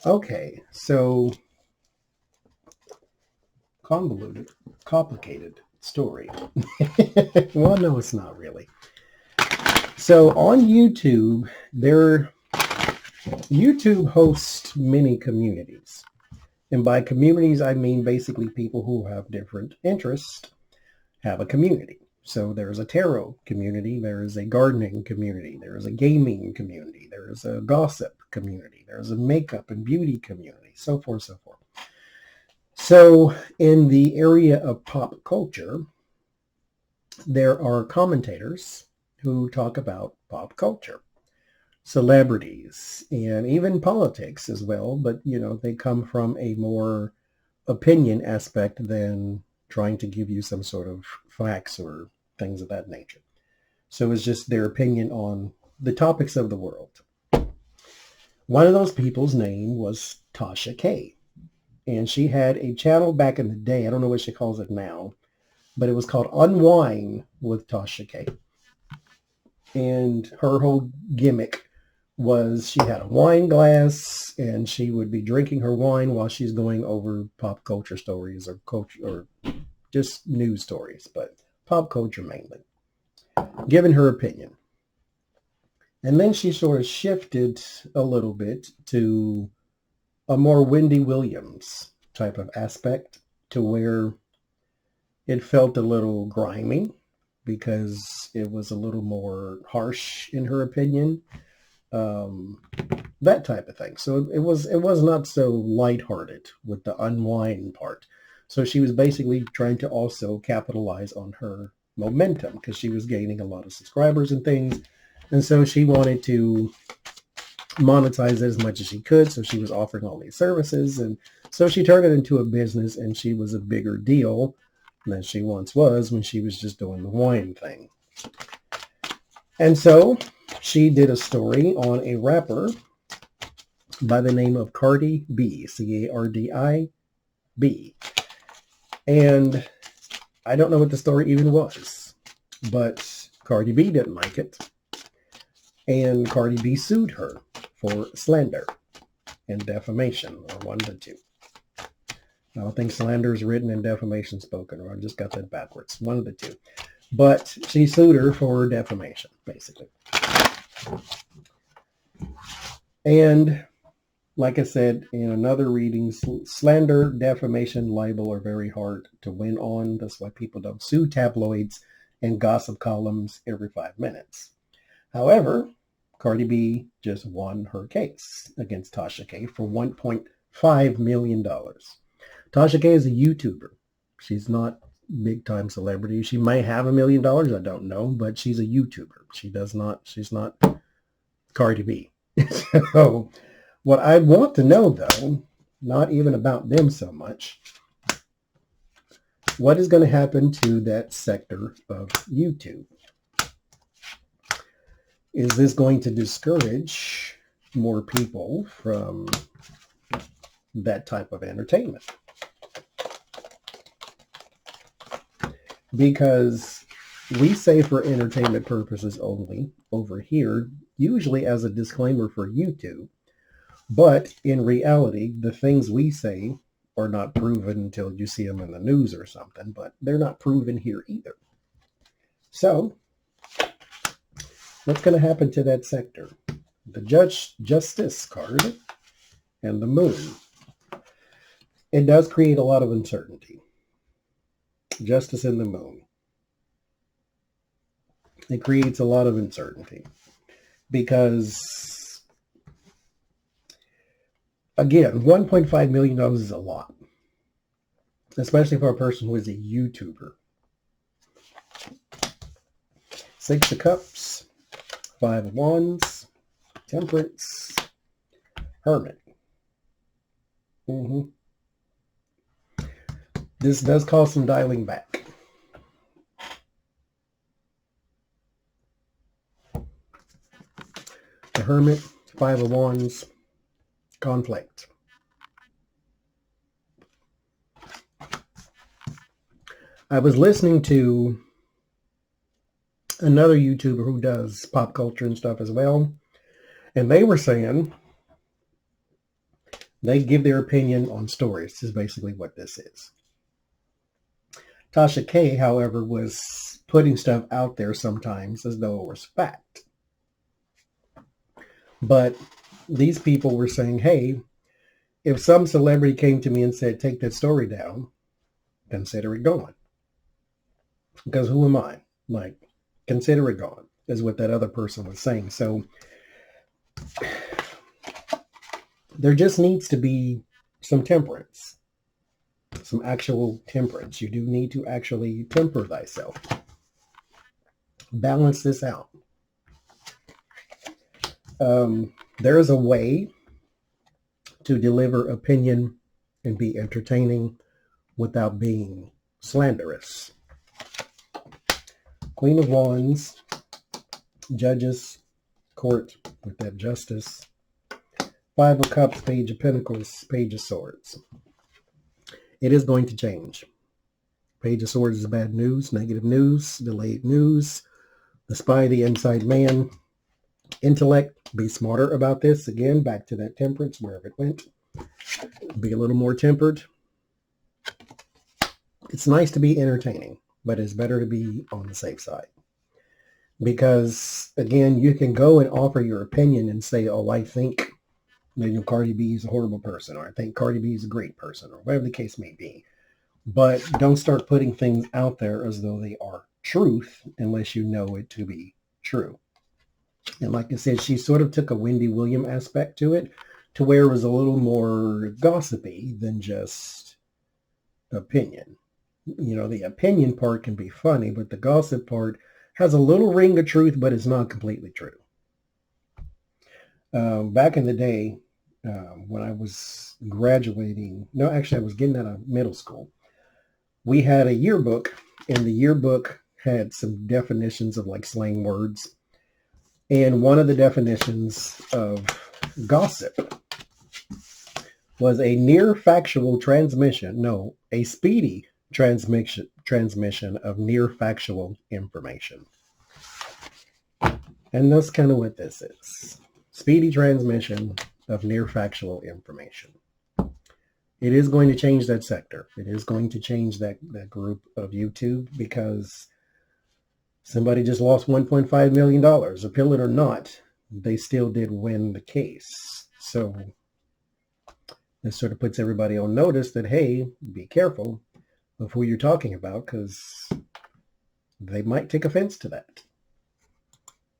Okay, so complicated story. Well, no, it's not really. So on YouTube hosts many communities. And by communities, I mean basically people who have different interests have a community. So there's a tarot community, there is a gardening community, there is a gaming community, there is a gossip community, there's a makeup and beauty community, so forth, so forth. So in the area of pop culture, there are commentators who talk about pop culture, celebrities, and even politics as well. But, they come from a more opinion aspect than trying to give you some sort of facts or things of that nature. So it's just their opinion on the topics of the world. One of those people's name was Tasha K. And she had a channel back in the day. I don't know what she calls it now, but it was called Unwind with Tasha K. And her whole gimmick was she had a wine glass and she would be drinking her wine while she's going over pop culture stories or culture or just news stories, but pop culture mainly, giving her opinion. And then she sort of shifted a little bit to a more Wendy Williams type of aspect, to where it felt a little grimy because it was a little more harsh in her opinion, that type of thing. So it was not so lighthearted with the unwind part. So she was basically trying to also capitalize on her momentum because she was gaining a lot of subscribers and things. And so she wanted to monetize it as much as she could. So she was offering all these services. And so she turned it into a business, and she was a bigger deal than she once was when she was just doing the wine thing. And so she did a story on a rapper by the name of Cardi B, C-A-R-D-I-B. And I don't know what the story even was, but Cardi B didn't like it. And Cardi B sued her for slander and defamation, or one of the two. I don't think slander is written and defamation spoken, or I just got that backwards. One of the two. But she sued her for defamation, basically. And like I said in another reading, slander, defamation, libel are very hard to win on. That's why people don't sue tabloids and gossip columns every 5 minutes. However, Cardi B just won her case against Tasha K for $1.5 million. Tasha K is a YouTuber. She's not big time celebrity. She may have $1 million. I don't know, but she's a YouTuber. She's not Cardi B. So what I want to know, though, not even about them so much, what is going to happen to that sector of YouTube? Is this going to discourage more people from that type of entertainment? Because we say for entertainment purposes only over here, usually as a disclaimer for YouTube, but in reality, the things we say are not proven until you see them in the news or something, but they're not proven here either. So what's going to happen to that sector? The justice card and the moon. It does create a lot of uncertainty. Justice and the moon. It creates a lot of uncertainty because, again, $1.5 million is a lot, especially for a person who is a YouTuber. Six of Cups, Five of Wands, Temperance, Hermit. This does cause some dialing back. The Hermit, Five of Wands, conflict. I was listening to another YouTuber who does pop culture and stuff as well, and they were saying They give their opinion on stories. This is basically what this is. Tasha K, however, was putting stuff out there sometimes as though it was fact. But these people were saying, hey, if some celebrity came to me and said, take that story down, consider it gone. Because who am I? Like, consider it gone, is what that other person was saying. So there just needs to be some temperance, some actual temperance. You do need to actually temper thyself. Balance this out. There is a way to deliver opinion and be entertaining without being slanderous. Queen of Wands, Judges, Court with that Justice, Five of Cups, Page of Pentacles, Page of Swords. It is going to change. Page of Swords is bad news, negative news, delayed news. The Spy, the Inside Man. Intellect, be smarter about this. Again, back to that temperance, wherever it went. Be a little more tempered. It's nice to be entertaining, but it's better to be on the safe side. Because, again, you can go and offer your opinion and say, oh, I think Cardi B is a horrible person, or I think Cardi B is a great person, or whatever the case may be. But don't start putting things out there as though they are truth unless you know it to be true. And like I said, she sort of took a Wendy Williams aspect to it, to where it was a little more gossipy than just opinion. You know, the opinion part can be funny, but the gossip part has a little ring of truth, but it's not completely true. Back in the day, when I was graduating, no, actually I was getting out of middle school, we had a yearbook, and the yearbook had some definitions of like slang words. And one of the definitions of gossip was a near factual transmission, no, a speedy transmission of near factual information. And that's kind of what this is. Speedy transmission of near factual information. It is going to change that sector. It is going to change that group of YouTube, because somebody just lost $1.5 million. Appeal it or not, they still did win the case. So this sort of puts everybody on notice that, hey, be careful of who you're talking about, because they might take offense to that.